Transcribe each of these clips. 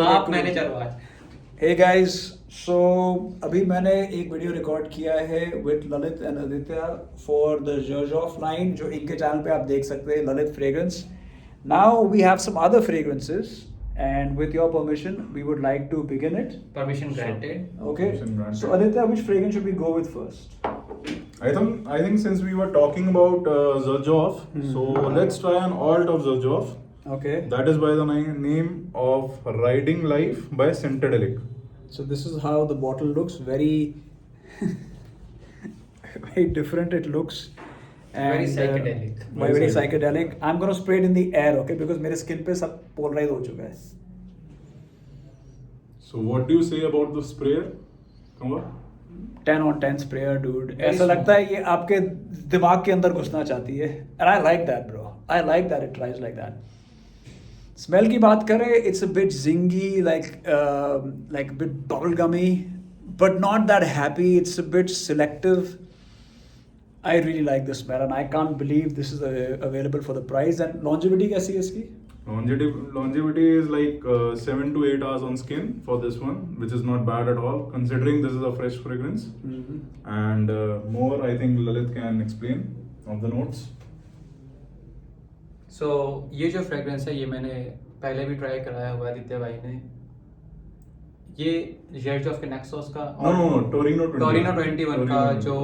आप मैनेजर हो आज। Hey guys, so अभी मैंने एक वीडियो रिकॉर्ड किया है with Lalit and Aditya for the Zherzhoff line जो इनके चैनल पे आप देख सकते हैं Lalit fragrance. Now we have some other fragrances and with your permission we would like to begin it. Permission granted. Okay. Permission granted. So Aditya, which fragrance should we go with first? I think since we were talking about Zherzhoff, so let's try an alt of Zherzhoff. Okay. That is by the name of Riding Life by Scentadelic. So this is how the bottle looks. Very, very different. It looks. Very And, psychedelic. Very Very psychedelic. I'm gonna spray it in the air, okay? Because मेरे skin पे सब polarize हो चुका है. So what do you say about the sprayer? Come on. 10 on 10 sprayer, dude. Very ऐसा smooth. लगता है ये आपके दिमाग के अंदर घुसना चाहती है. And I like that, bro. I like that it tries like that. Smell की बात करें, it's a bit zingy, like a bit bubblegummy, but not that happy. It's a bit selective. I really like the smell, and I can't believe this is available for the price. And longevity कैसी है इसकी? Longevity is like 7 to 8 hours on skin for this one, which is not bad at all, considering this is a fresh fragrance. And more, I think Lalit can explain of the notes. सो ये जो fragrance है ये मैंने पहले भी try कराया हुआ है आदित्य भाई ने। ये ज़ेरज़ॉफ के नेक्सॉस का No, Torino 21. टोरिनो 21 का Torino जो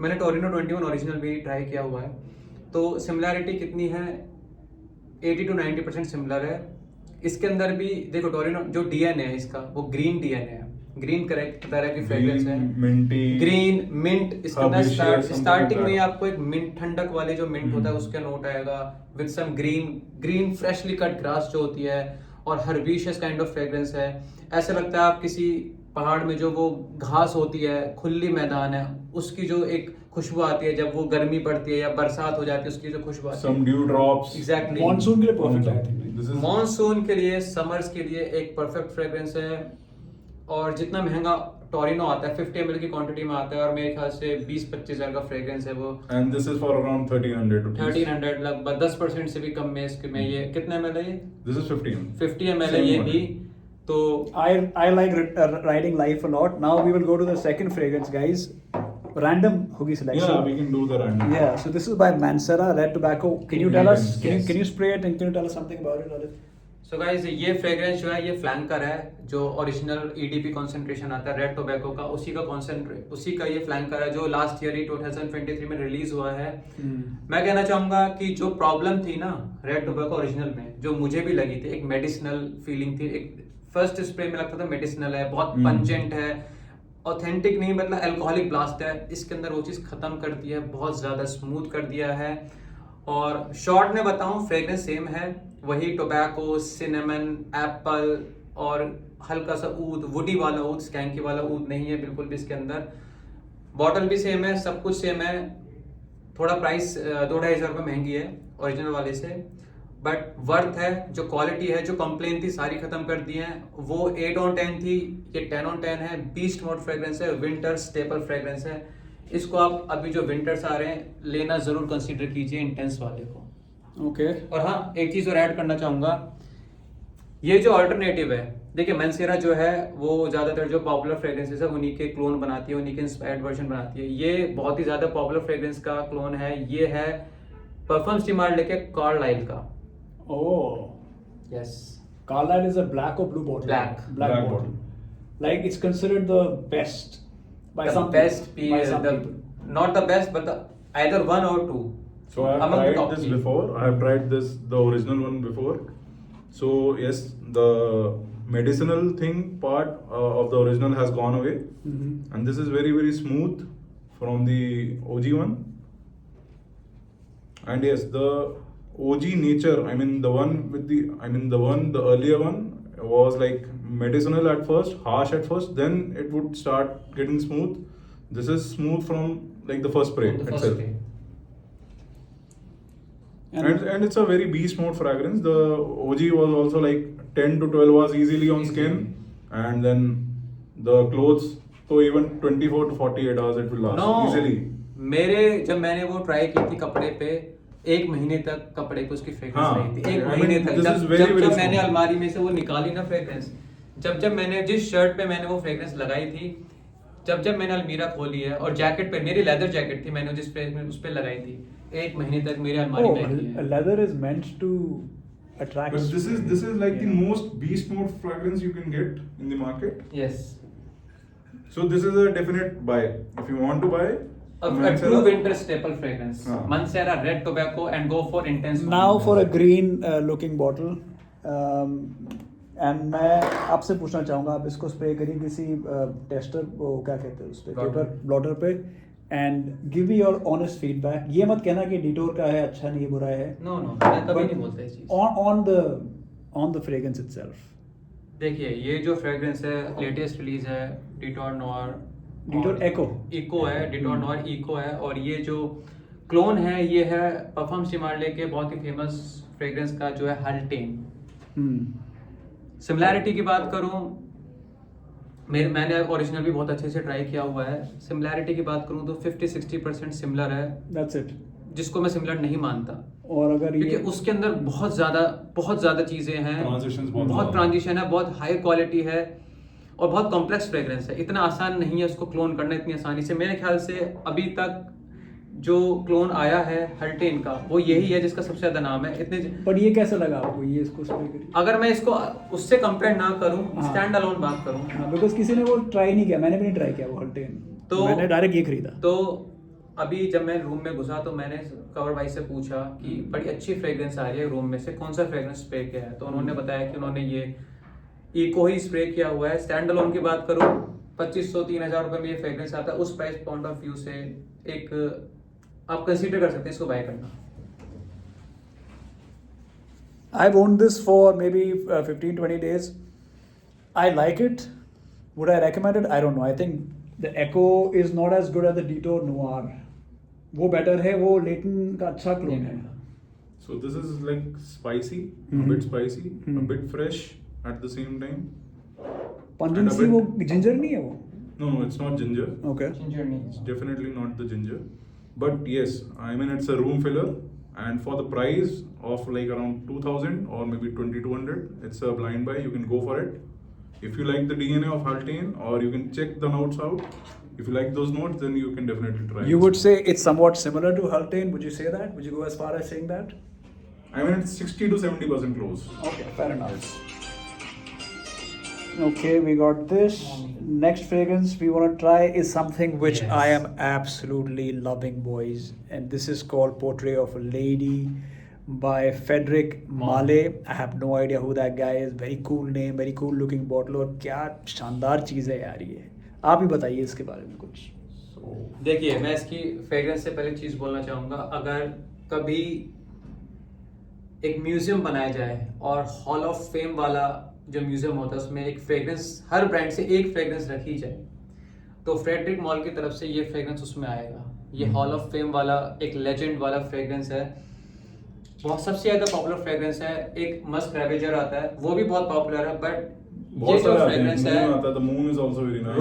मैंने टोरिनो 21 ओरिजिनल भी ट्राई किया हुआ है। तो सिमिलैरिटी कितनी है? 80 to 90% सिमिलर है। इसके अंदर भी देखो टोरिनो जो डीएनए है इसका वो ग्रीन डीएनए है, ग्रीन करेक्ट तरह की फ्रेग्रेंस है। minty, ग्रीन मिंट इसके अंदर herbaceous, something स्टार्टिंग like में that. आपको एक मिंट ठंडक वाले जो मिंट होता है उसका नोट आएगा with some green freshly cut grass जो होती है और हर्बिशियस काइंड ऑफ फ्रेग्रेंस है। ऐसा लगता है आप किसी पहाड़ में जो वो घास होती है, खुली मैदान है, उसकी जो एक खुशबू आती है जब वो गर्मी पड़ती है या बरसात हो जाती है उसकी जो खुशबू आती some है। dewdrops. एग्जैक्टली Monsoon के लिए perfect है, I think. This is monsoon के लिए, समर्स के लिए एक परफेक्ट फ्रेग्रेंस है। और जितना महंगा टोरिनो आता है 50 ml की क्वांटिटी में आता है और मेरे ख्याल से 20-25 हज़ार का फ्रेग्रेंस है वो। and this is for around 1300 rupees. 1300 लगभग 10% से भी कम में इसके में ये कितने ml है ये? This is 15. 50 ml है Same ये one. भी। तो I like riding life a lot. Now we will go to the second fragrance, guys. Random hoagie selection. Yeah, we can do the random. Yeah, so this is by Mansera Red Tobacco. Can you Yeah, tell us? yes. Can you spray it and can you tell us something about it, Lalit? So guys ये fragrance जो है ये flanker है जो original EDP concentration आता है red tobacco का, उसी का ये फ्लैंकर है जो लास्ट ईयर ही 2023 में रिलीज हुआ है। मैं कहना चाहूंगा कि जो प्रॉब्लम थी ना रेड टोबैको ओरिजिनल में जो मुझे भी लगी थी, एक मेडिसिनल फीलिंग थी। एक फर्स्ट स्प्रे में लगता था मेडिसिनल है, बहुत पंजेंट है, ऑथेंटिक नहीं, मतलब अल्कोहलिक ब्लास्ट है। इसके अंदर वो चीज खत्म कर दिया है, बहुत ज्यादा स्मूथ कर दिया है। और शॉर्ट में बताऊं फ्रेग्रेंस सेम है, वही टोबैको, सिनेमन, एप्पल और हल्का सा ऊद, वुडी वाला ऊद, स्कैंकी वाला ऊद नहीं है बिल्कुल भी इसके अंदर। बॉटल भी सेम है, सब कुछ सेम है। थोड़ा प्राइस 2-2.5 हज़ार रुपये महंगी है ओरिजिनल वाले से, बट वर्थ है। जो क्वालिटी है, जो कंप्लेन थी सारी खत्म कर दी है। वो 8 on 10 थी, ये 10 on 10 है। बीस्ट मोड फ्रेग्रेंस है, विंटर स्टेपल फ्रेग्रेंस है। इसको आप अभी जो विंटर्स आ रहे हैं लेना जरूर कंसीडर कीजिए इंटेंस वाले को। Okay. और हाँ एक चीज और ऐड करना चाहूंगा, ये जो अल्टरनेटिव है, देखिए मेंसेरा जो है वो ज्यादातर जो पॉपुलर फ्रेग्रेंसेस है उन्हीं के क्लोन बनाती है, उन्हीं के इंस्पायर्ड वर्जन बनाती है। ये बहुत ही ज्यादा पॉपुलर फ्रेग्रेंस का क्लोन है। ये है परफ्यूम स्टीमार लेके कार्लाइल का। Oh. Yes Carlyle is a black or blue bottle? Black. Black Black bottle. Like it's considered the best by some best people. By some people. Not the best but either one or two So I have among the tried top this three. before. I have tried the original one before. So yes, the medicinal thing part of the original has gone away, and this is very smooth from the OG one. And yes, the OG nature. I mean the earlier one was like medicinal at first, harsh at first. Then it would start getting smooth. This is smooth from like the first spray The first itself. spray. And it's a very beast mode fragrance. The OG was also like 10 to 12 hours easily on skin, and then the clothes, so even 24 to 48 hours it will last No. easily. जब मैंने वो try की थी कपड़े पे एक महीने तक कपड़े को उसकी फ्रेग्रेंस हाँ, रही थी, एक I महीने mean, तक। this जब is very, जब very जब मैंने smooth. अलमारी में से वो निकाली ना फ्रेग्रेंस, जब मैंने जिस शर्ट पे मैंने वो फ्रेग्रेंस लगाई थी, जब मैंने अलमीरा खोली है, और जैकेट पे, मेरी लेदर जैकेट थी, मैंने जिस फ्रेग्रेंस उस पे लगाई थी, एक महीने तक मेरी अलमारी में रखी है। leather is meant to attract. But this is like the Yeah. most beast mode fragrance you can get in the market. Yes. So this is a definite buy. If you want to buy, A Mancera- true winter staple fragrance. हाँ. Mancera Red Tobacco, and go for intense. Now one. for a green looking bottle, and मैं आपसे पूछना चाहूँगा, आप इसको spray करिए किसी tester, वो क्या कहते हैं उस पे, Blotter. पेपर ब्लॉटर पे, and give me your honest feedback. ये मत कहना कि डिटोर का है, अच्छा नहीं है, बुरा है। No, मैं कभी नहीं बोलता इस चीज। On the fragrance itself. देखिए, ये जो फ्रेग्रेंस है, लेटेस्ट रिलीज है, डिटोर नोयर, डिटोर इको है, डिटोर नोयर इको है, और ये जो क्लोन है, ये है परफ्यूम शिमारले के बहुत ही फेमस फ्रेग्रेंस का, जो है हल्टेन। सिमिलैरिटी की बात करूं, मैंने ओरिजिनल भी बहुत अच्छे से ट्राई किया हुआ है। सिमिलैरिटी की बात करूं तो 50-60% सिमिलर है, दैट्स इट। जिसको मैं सिमिलर नहीं मानता, और अगर क्योंकि ये उसके अंदर बहुत ज्यादा चीजें हैं, Transitions बहुत बहुत ज्यादा। ट्रांजिशन है, बहुत हाई क्वालिटी है, और बहुत कॉम्प्लेक्स फ्रेग्रेंस है। इतना आसान नहीं है उसको क्लोन करना इतनी आसानी से। मेरे ख्याल से अभी तक जो क्लोन आया है हल्टेन का, वो यही है जिसका सबसे ज्यादा नाम है। इतने बट ये कैसा लगा आपको, ये इसको स्प्रे करिए? अगर मैं इसको उससे कंपेयर ना करूं, हाँ। स्टैंड अलोन बात करूं, बिकॉज किसी ने वो ट्राई नहीं किया, मैंने भी नहीं ट्राई किया वो हल्टेन, तो मैंने डायरेक्ट ये खरीदा। तो अभी जब मैं रूम में घुसा तो मैंने कवर भाई से पूछा कि बड़ी अच्छी फ्रेग्रेंस आ रही है रूम में से, कौन सा फ्रेग्रेंस स्प्रे किया है? तो उन्होंने बताया कि उन्होंने ये इको ही स्प्रे किया हुआ है। स्टैंड अलोन की बात करूं, 2500-3000 रुपए में ये फ्रेग्रेंस आता है। उस प्राइस पॉइंट ऑफ व्यू से एक आप कंसीडर कर सकते हैं इसको बाय करना। I've owned this for maybe 15-20 days. I like it. Would I recommend it? I don't know. I think the Echo is not as good as the Detour Noir. वो better है, वो Leighton का अच्छा clone है। So this is like spicy, Mhm. a bit spicy, a Mhm. bit fresh at the same time. Pungency And a वो bit- ginger नहीं है वो? No, it's not ginger. Okay. It's definitely not the ginger. But yes, I mean it's a room filler, and for the price of like around 2000 or maybe 2200, it's a blind buy. You can go for it. If you like the DNA of Haldane, or you can check the notes out. If you like those notes, then you can definitely try. You this. would say it's somewhat similar to Haldane. Would you say that? Would you go as far as saying that? I mean it's 60 to 70% close. Okay, fair enough. Okay, we got this. Next fragrance we want to try is something which Yes. I am absolutely loving, boys. And this is called Portrait of a Lady by Frederic Malle. I have no idea who that guy is. Very cool name, very cool looking bottle. और क्या शानदार चीज़ है यार ये। आप ही बताइए इसके बारे में कुछ। देखिए, मैं इसकी फ्रेग्रेंस से पहले चीज बोलना चाहूंगा, अगर कभी एक म्यूजियम बनाया जाए और हॉल ऑफ फेम वाला जो म्यूजियम होता है उसमें एक फ्रेग्रेंस, हर ब्रांड से एक फ्रेग्रेंस रखी जाए, तो फ्रेडरिक मॉल की तरफ से ये फ्रेग्रेंस उसमें आएगा। ये हॉल ऑफ फेम वाला एक लेजेंड वाला फ्रेग्रेंस है, बहुत सबसे ज्यादा पॉपुलर फ्रेग्रेंस है। एक मस्क रेवेजर आता है, वो भी बहुत पॉपुलर है, बट ये बहुत जो सारा फ्रेग्रेंस है, moon आता है, the moon is also very nice.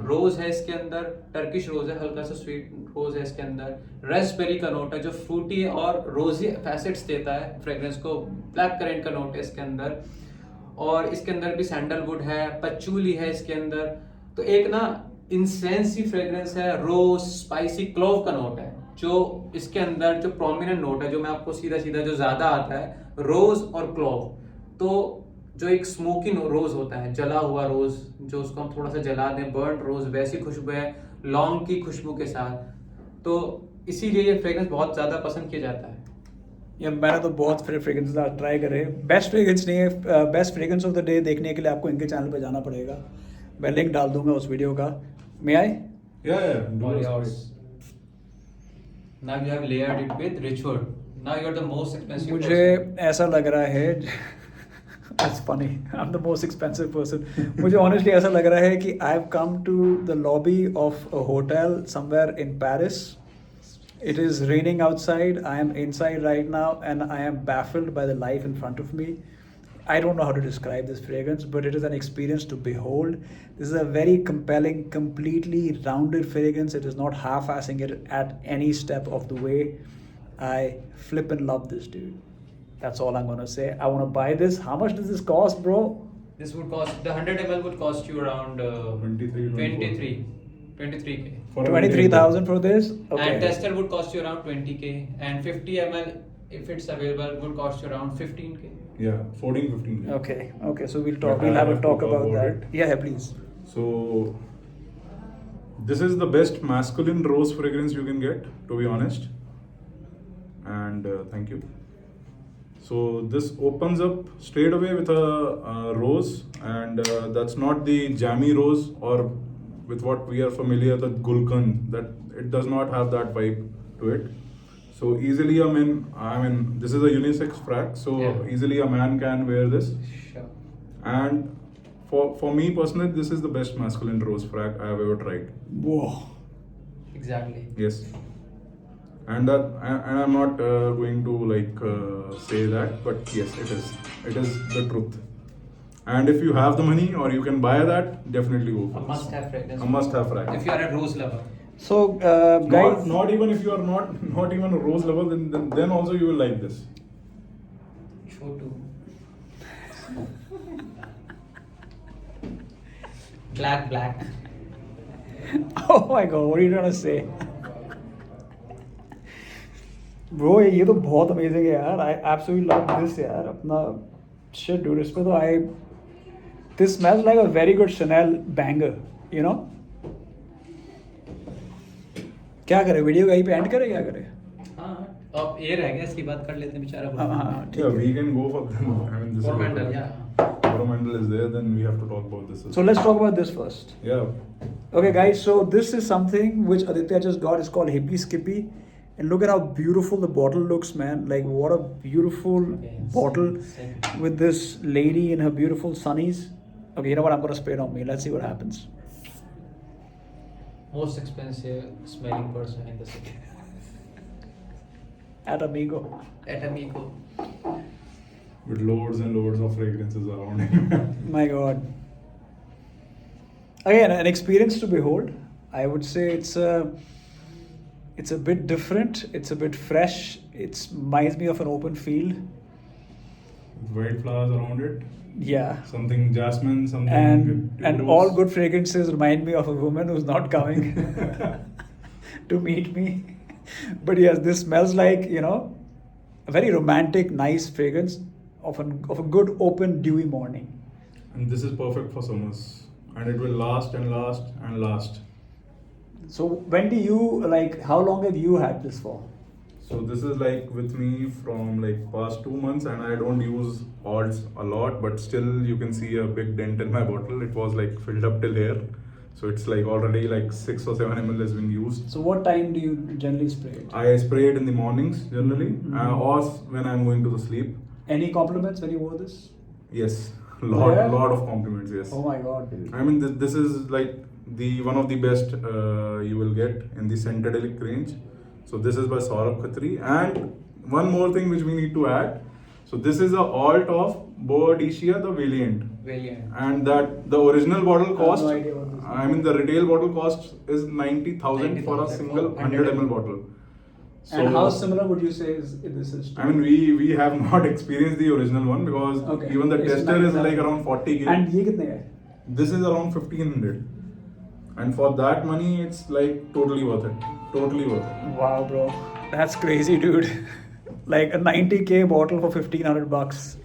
रोज है इसके अंदर, टर्किश रोज है, हल्का सा स्वीट रोज है इसके अंदर, रेस्पबेरी का नोट है जो फ्रूटी और रोजी फैसेट्स देता है फ्रेग्रेंस को, ब्लैक करेंट का नोट है इसके अंदर, और इसके अंदर भी सैंडलवुड है, पचूली है इसके अंदर। तो एक ना इंसेंसी फ्रेग्रेंस है, रोज स्पाइसी क्लोव का नोट है जो इसके अंदर, जो प्रोमिनेंट नोट है, जो मैं आपको सीधा सीधा जो ज्यादा आता है, रोज और क्लोव। तो जो एक स्मोकी रोज होता है, जला हुआ रोज, जो उसको हम थोड़ा सा जला दें, बर्न रोज, वैसी खुशबू है लौंग की खुशबू के साथ। तो इसीलिए ये फ्रेग्रेंस बहुत ज्यादा पसंद किया जाता है। या मैंने तो बहुत फ्रेग्रेंस ट्राई करे, बेस्ट फ्रेग्रेंस नहीं है, best fragrance of the day देखने के लिए आपको इनके चैनल पे जाना पड़ेगा। मैं लिंक डाल दूंगा उस वीडियो का। मे आई? Yeah. Do All it. yours. Now you have layered it with ritual. Now you are the most expensive मुझे person. ऐसा लग रहा है That's funny. I'm the most expensive person. मुझे honestly ऐसा लग रहा है कि I've come to the lobby of a hotel somewhere in Paris. It is raining outside. I am inside right now and I am baffled by the life in front of me. I don't know how to describe this fragrance, but it is an experience to behold. This is a very compelling, completely rounded fragrance. It is not half-assing it at any step of the way. I flippin' love this, dude. That's all I'm gonna say. I wanna buy this. How much does this cost, bro? This would cost, the 100 ml would cost you around 23k. For a 23,000 for this? And tester would cost you around 20k, and 50 ml, if it's available, would cost you around 15k. Yeah, 14, 15. Okay. So we'll talk. But I We'll have a have to talk talk about about that. it. Yeah, please. So this is the best masculine rose fragrance you can get, to be honest. And thank you. So this opens up straight away with a rose, and that's not the jammy rose or with what we are familiar with Gulkand. That it does not have that vibe to it. So easily I mean this is a unisex frag, so Yeah. easily a man can wear this. Sure. And for me personally, this is the best masculine rose frag I have ever tried. Whoa. Exactly. Yes. And I'm not going to say that, but yes, it is the truth. And if you have the money or you can buy that, definitely go for A this. must-have fragrance. A must-have frag. If you are a rose lover. So, guys. Not even if you are not even a rose lover, then also you will like this. Chotu. Black. Oh my god, what are you trying to say? Bro, ये तो बहुत amazing है यार. I absolutely love this यार. अपना shit dude. इस पे तो this smells like a very good Chanel banger, you know? क्या करे, वीडियो कहीं पे एंड करे, क्या करे? हाँ, अब ये रह गया, इसकी बात कर लेते हैं बेचारा. हाँ, ठीक Yeah, है. we can go for them. I mean, this Coromandel, is yeah. Coromandel is there, then we have to talk about this. So let's talk about this first. Yeah. Okay, guys, so this is something which Aditya just got. It's called Hippie Skippy. And look at how beautiful the bottle looks, man. Like, what a beautiful bottle with this lady in her beautiful sunnies. Okay, you know what? I'm going to spray it on me. Let's see what happens. Most expensive smelling person in the city. At Amigo. At Amigo. With loads and loads of fragrances around him. My God. Again, an experience to behold. I would say it's a bit different. It's a bit fresh. It reminds me of an open field. With white flowers around it. Yeah. Something jasmine, something. And all good fragrances remind me of a woman who's not coming to meet me. But yes, this smells like, a very romantic, nice fragrance of a good, open, dewy morning. And this is perfect for summers. And it will last and last and last. So when do you, how long have you had this for? So this is with me from past 2 months, and I don't use alts a lot, but still you can see a big dent in my bottle. It was filled up till here. So it's already 6 or 7 ml has been used. So what time do you generally spray it? I spray it in the mornings generally, Mm-hmm. or when I'm going to the sleep. Any compliments when you wore this? Yes, Yeah? lot of compliments. Yes. Oh my God, dude. I mean, this is the one of the best you will get in the Centadelic range. So this is by Saurabh Khatri. And one more thing which we need to add. So this is a alt of Boadicea, the Valiant. And that the original bottle cost, no idea what this is. I mean the retail bottle cost is 90,000 for a single 100 ml bottle. So, And how similar would you say this is to? I mean, we have not experienced the original one because Okay. even the It's tester is 90,000. around 40k. And ये कितने है? This is around 1500. And for that money, it's totally worth it. Totally worth it. Wow, bro. That's crazy, dude. A 90k bottle for $1,500.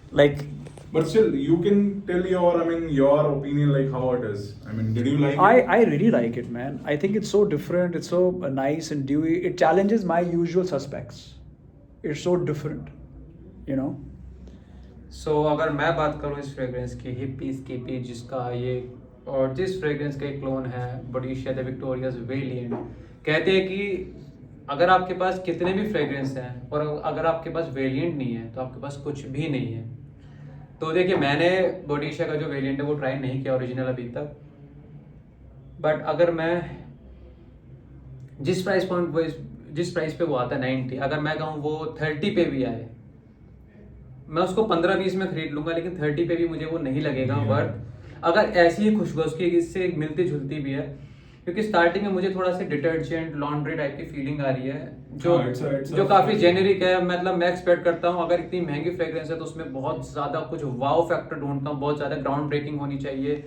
But still, you can tell your opinion, how it is. I mean, did you like it? I really like it, man. I think it's so different. It's so nice and dewy. It challenges my usual suspects. It's so different, So अगर मैं बात करूँ इस fragrance की, hippie स्कीपी, जिसका ये और जिस फ्रेग्रेंस का एक क्लोन है बोडीशिया द विक्टोरियाज वेलिएंट, कहते हैं कि अगर आपके पास कितने भी फ्रेग्रेंस हैं और अगर आपके पास वेलिएंट नहीं है तो आपके पास कुछ भी नहीं है. तो देखिए, मैंने बोडीशिया का जो वेरिएंट है वो ट्राई नहीं किया ओरिजिनल अभी तक, बट अगर मैं जिस प्राइस पे वो आता है 90, अगर मैं कहूँ वो 30 पे भी आए, मैं उसको 15-20 में खरीद लूंगा, लेकिन 30 पे भी मुझे वो नहीं लगेगा वर्थ. अगर ऐसी ही खुशबू उसकी इससे मिलती जुलती भी है, क्योंकि स्टार्टिंग में मुझे थोड़ा सा डिटर्जेंट लॉन्ड्री टाइप की फीलिंग आ रही है जो हाँ, it's जो a- काफी जेनेरिक है। मतलब मैं एक्सपेक्ट करता हूँ अगर इतनी महंगी फ्रेग्रेंस है तो उसमें बहुत ज्यादा कुछ वाव फैक्टर ढूंढता हूँ, बहुत ज्यादा ग्राउंड ब्रेकिंग होनी चाहिए,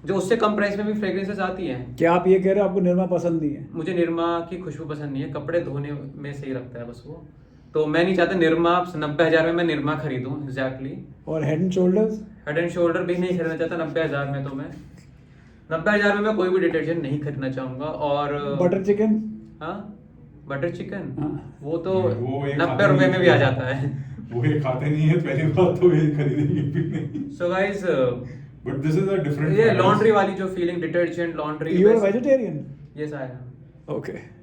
जो उससे कम प्राइस में भी फ्रेग्रेंसेस आती हैं। क्या आप ये कह रहे हो आपको निरमा पसंद नहीं है? मुझे निरमा की खुशबू पसंद नहीं है, कपड़े धोने में सही लगता है बस वो। तो मैं नहीं चाहता निरमा 90,000 में मैं निरमा खरीदूं एग्जैक्टली। और head and shoulders? Head and shoulder भी नहीं खरीदना चाहता 90,000 में। तो मैं 90,000 में मैं कोई भी डिटर्जेंट नहीं खरीदना चाहूंगा। और बटर चिकन? हाँ, बटर चिकन हाँ। वो तो वो ये 90 खाते रुपए नहीं में भी है। आ जाता है। वो ये खाते नहीं है, पहली बात तो ये खरीदेंगे भी नहीं। So guys, but this is a different ये लॉन्ड्री वाली जो feeling, detergent laundry. You are vegetarian? Yes I am. Okay.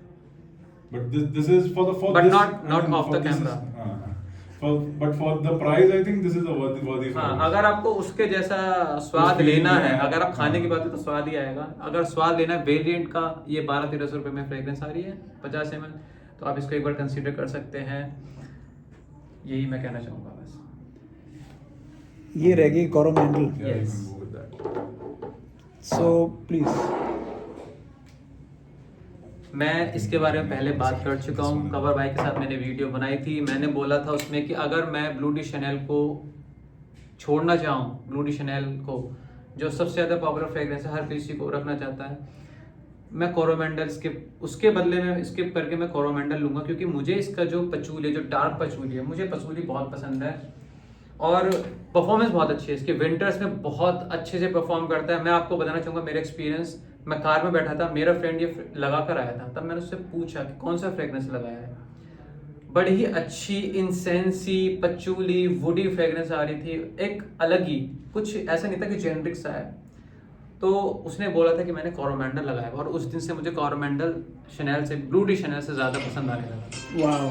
But this is for But this, not off for the this is- camera. but for the price, I think this is a worthy हाँ, fragrance. अगर आपको उसके जैसा स्वाद feeling लेना है, है, अगर आप खाने की हाँ। बात है तो स्वाद ही आएगा। अगर स्वाद लेना है वेरिएंट का, ये 1200-1300 रुपए में फ्रेग्रेंस आ रही है 50 ml, तो आप इसको एक बार कंसीडर कर सकते हैं। यही मैं कहना चाहूँगा बस। ये रह गई कोरोमेंडल। Yeah, Yes. you can go with that. So please. मैं इसके बारे में पहले बात कर चुका हूँ, कवर भाई के साथ मैंने वीडियो बनाई थी। मैंने बोला था उसमें कि अगर मैं ब्लू डी शैनेल को छोड़ना चाहूँ, ब्लू डी शैनेल को जो सबसे ज़्यादा पॉपुलर फ्रेग्रेंस है, हर किसी को रखना चाहता है, मैं कोरोमेंडल उसके बदले में स्किप करके मैं कोरोमेंडल लूँगा। क्योंकि मुझे इसका जो पचूली, जो डार्क पचूली है, मुझे पचूली बहुत पसंद है और परफॉर्मेंस बहुत अच्छी है इसके। विंटर्स में बहुत अच्छे से परफॉर्म करता है। मैं आपको बताना चाहूँगा मेरा एक्सपीरियंस, मैं कार में बैठा था, मेरा फ्रेंड ये लगा कर आया था, तब मैंने उससे पूछा कि कौन सा फ्रेग्रेंस लगाया है। बड़ी ही अच्छी इंसेंसी पचूली वुडी फ्रेग्रेंस आ रही थी, एक अलग ही, कुछ ऐसा नहीं था कि जेनरिक सा है। तो उसने बोला था कि मैंने कोरोमेंडल लगाया और उस दिन से मुझे कोरोमेंडल शैनेल से, ब्लू डी शैनेल से ज़्यादा पसंद आने लगा। Wow,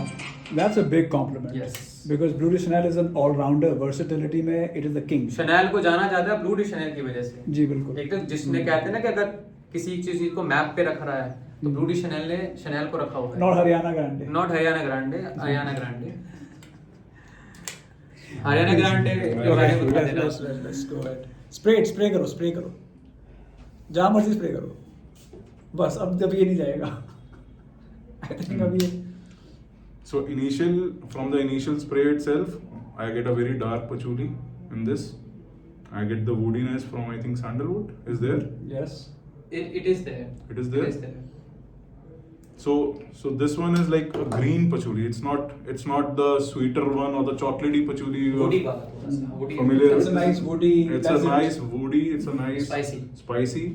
that's a big compliment. Yes. Because Bleu de Chanel is an allrounder, versatility में it is the king. Chanel को जाना जाता है ब्लू डी शैनेल की वजह से। जी बिल्कुल। एक तो जिसने कहते हैं ना कि अगर किसी चीज को मैप पे रख रहा है तो ब्लू डी शैनेल ने शैनेल को रखा हुआ है। Not Haryana Grande. Not Haryana Grande, Haryana Grande, Haryana Grande के बारे में बता देना। Let's go ahead. स्प्रे करो, जहाँ मर्जी स्प्रे करो। बस अब ये नहीं जाएगा। I think अभी ये So from the initial spray itself, I get a very dark patchouli in this. I get the woodiness from, I think, sandalwood is there. yes. It is there. It is there? It is there. So this one is like a green patchouli. It's not the sweeter one or the chocolatey patchouli you Woody are वाला थोड़ा सा, woody है। familiar It's a with. nice woody, It's a pleasant. nice woody. It's a nice Spicy.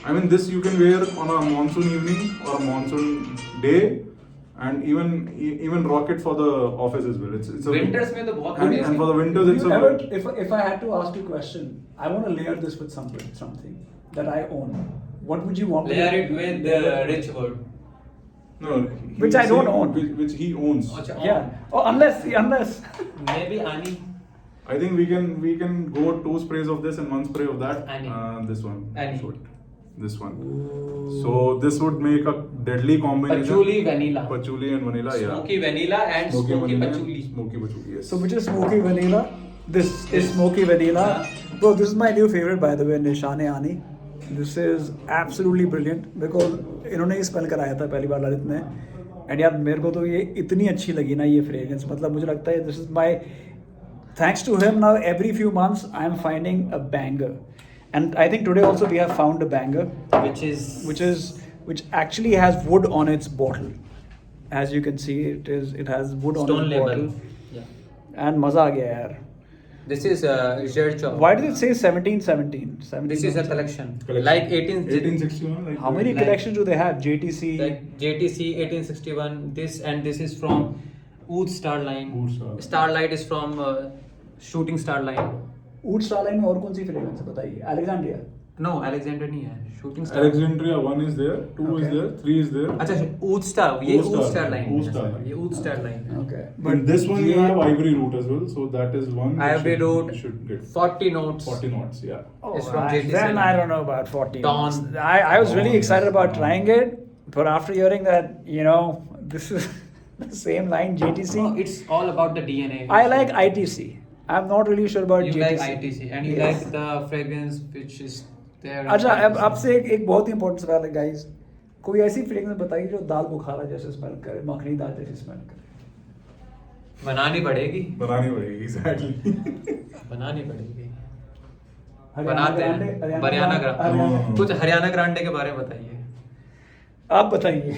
I mean, this you can wear on a monsoon evening or a monsoon day, and even rock it for the office as well. It's a Winters में तो बहुत and, good and for the winters Do it's you a ever, if I had to ask you a question, I want to layer this with something that I own. What would you want? Layer it with rich wood. no Which I don't own. which he owns. अच्छा, Yeah. Oh, unless. maybe Ani. I think we can go 2 sprays of this and 1 spray of that. Annie. This one. Annie. So this one. So this would make a deadly combination. Patchouli vanilla. Patchouli and vanilla. Yeah. Smoky vanilla and smoky vanilla and patchouli. Smoky patchouli. Yes. So which is smoky vanilla? This is smoky vanilla. Bro, this is my new favorite by the way, Nishane Ani. This is absolutely brilliant because इन्होंने ही spell कराया था पहली बार ललित ने, and यार मेरे को तो ये इतनी अच्छी लगी ना ये फ्रेग्रेंस, मतलब मुझे लगता है this is my, thanks to him now every few months I am finding a banger, and I think today also we have found a banger which actually has wood on its bottle. As you can see, it has wood on Stone its label. bottle. Yeah. And मजा आ गया यार. This is Zercho. Why did it say 1717? This is a collection. Collection. Like 1861. Like How many Like- collections do they have? JTC. like JTC 1861. This is from Oud Starline. Oud Starline. Starlight is from Shooting Starline. Oud Starline में और कौन सी fragrance है बताइए? Alexandria. No, Alexander नहीं है. Shooting Star. Alexandria 1 is there, 2 is Okay. there, 3 is there. अच्छा, Oud Star. ये Oud Oud Star. Starline. Oud Starline. ये Oud Starline है. Okay. But this one you have ivory root as well, so that is one. you Ivory should- root. you should get 40 notes. 40 knots. Yeah. Oh, It's from JTC. then I don't know about 40. Dawn. I was really Dawn. excited about Dawn. trying it, but after hearing that, this is the same line JTC. No, it's all about the DNA. I like ITC. I'm not really sure about You JTC. like ITC and you Yes. like the fragrance which is अच्छा अब आपसे एक बहुत ही important सवाल है guys, कोई ऐसी fragrance बताइए जो दाल बुखारा जैसे स्मेल करे, मखनी दाल जैसे स्मेल करे। बनानी पड़ेगी एग्जैक्टली। बनानी पड़ेगी। हरियाणा बनाते ग्रांडे, हैं हरियाणा हरियाणा ग्रांडे। कुछ हरियाणा ग्रांडे के बारे में बताइए। आप बताइए।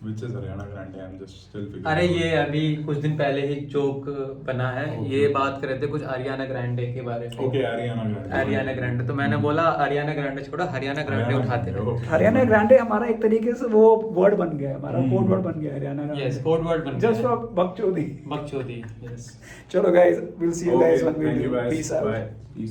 Which is Haryana Grande? I'm just still figuring. अरे out. ये अभी कुछ दिन पहले ही जोक बना है, Okay. ये बात कर रहे थे कुछ हरियाणा ग्रांडे के बारे में। Okay, Haryana Grande. Haryana Grande, तो मैंने बोला हरियाणा ग्रांडे छोड़ा, हरियाणा ग्रांडे उठाते रहे। Okay. हरियाणा ग्रांडे हमारा एक तरीके से वो वर्ड बन गया है, हमारा हम्म। कोड वर्ड बन गया है Haryana Grande. Yes, code word बन गया जस्ट है। फॉर बकचोदी। बकचोदी। यस। चलो guys, will see you guys Okay, when we thank you guys. Peace out. Bye.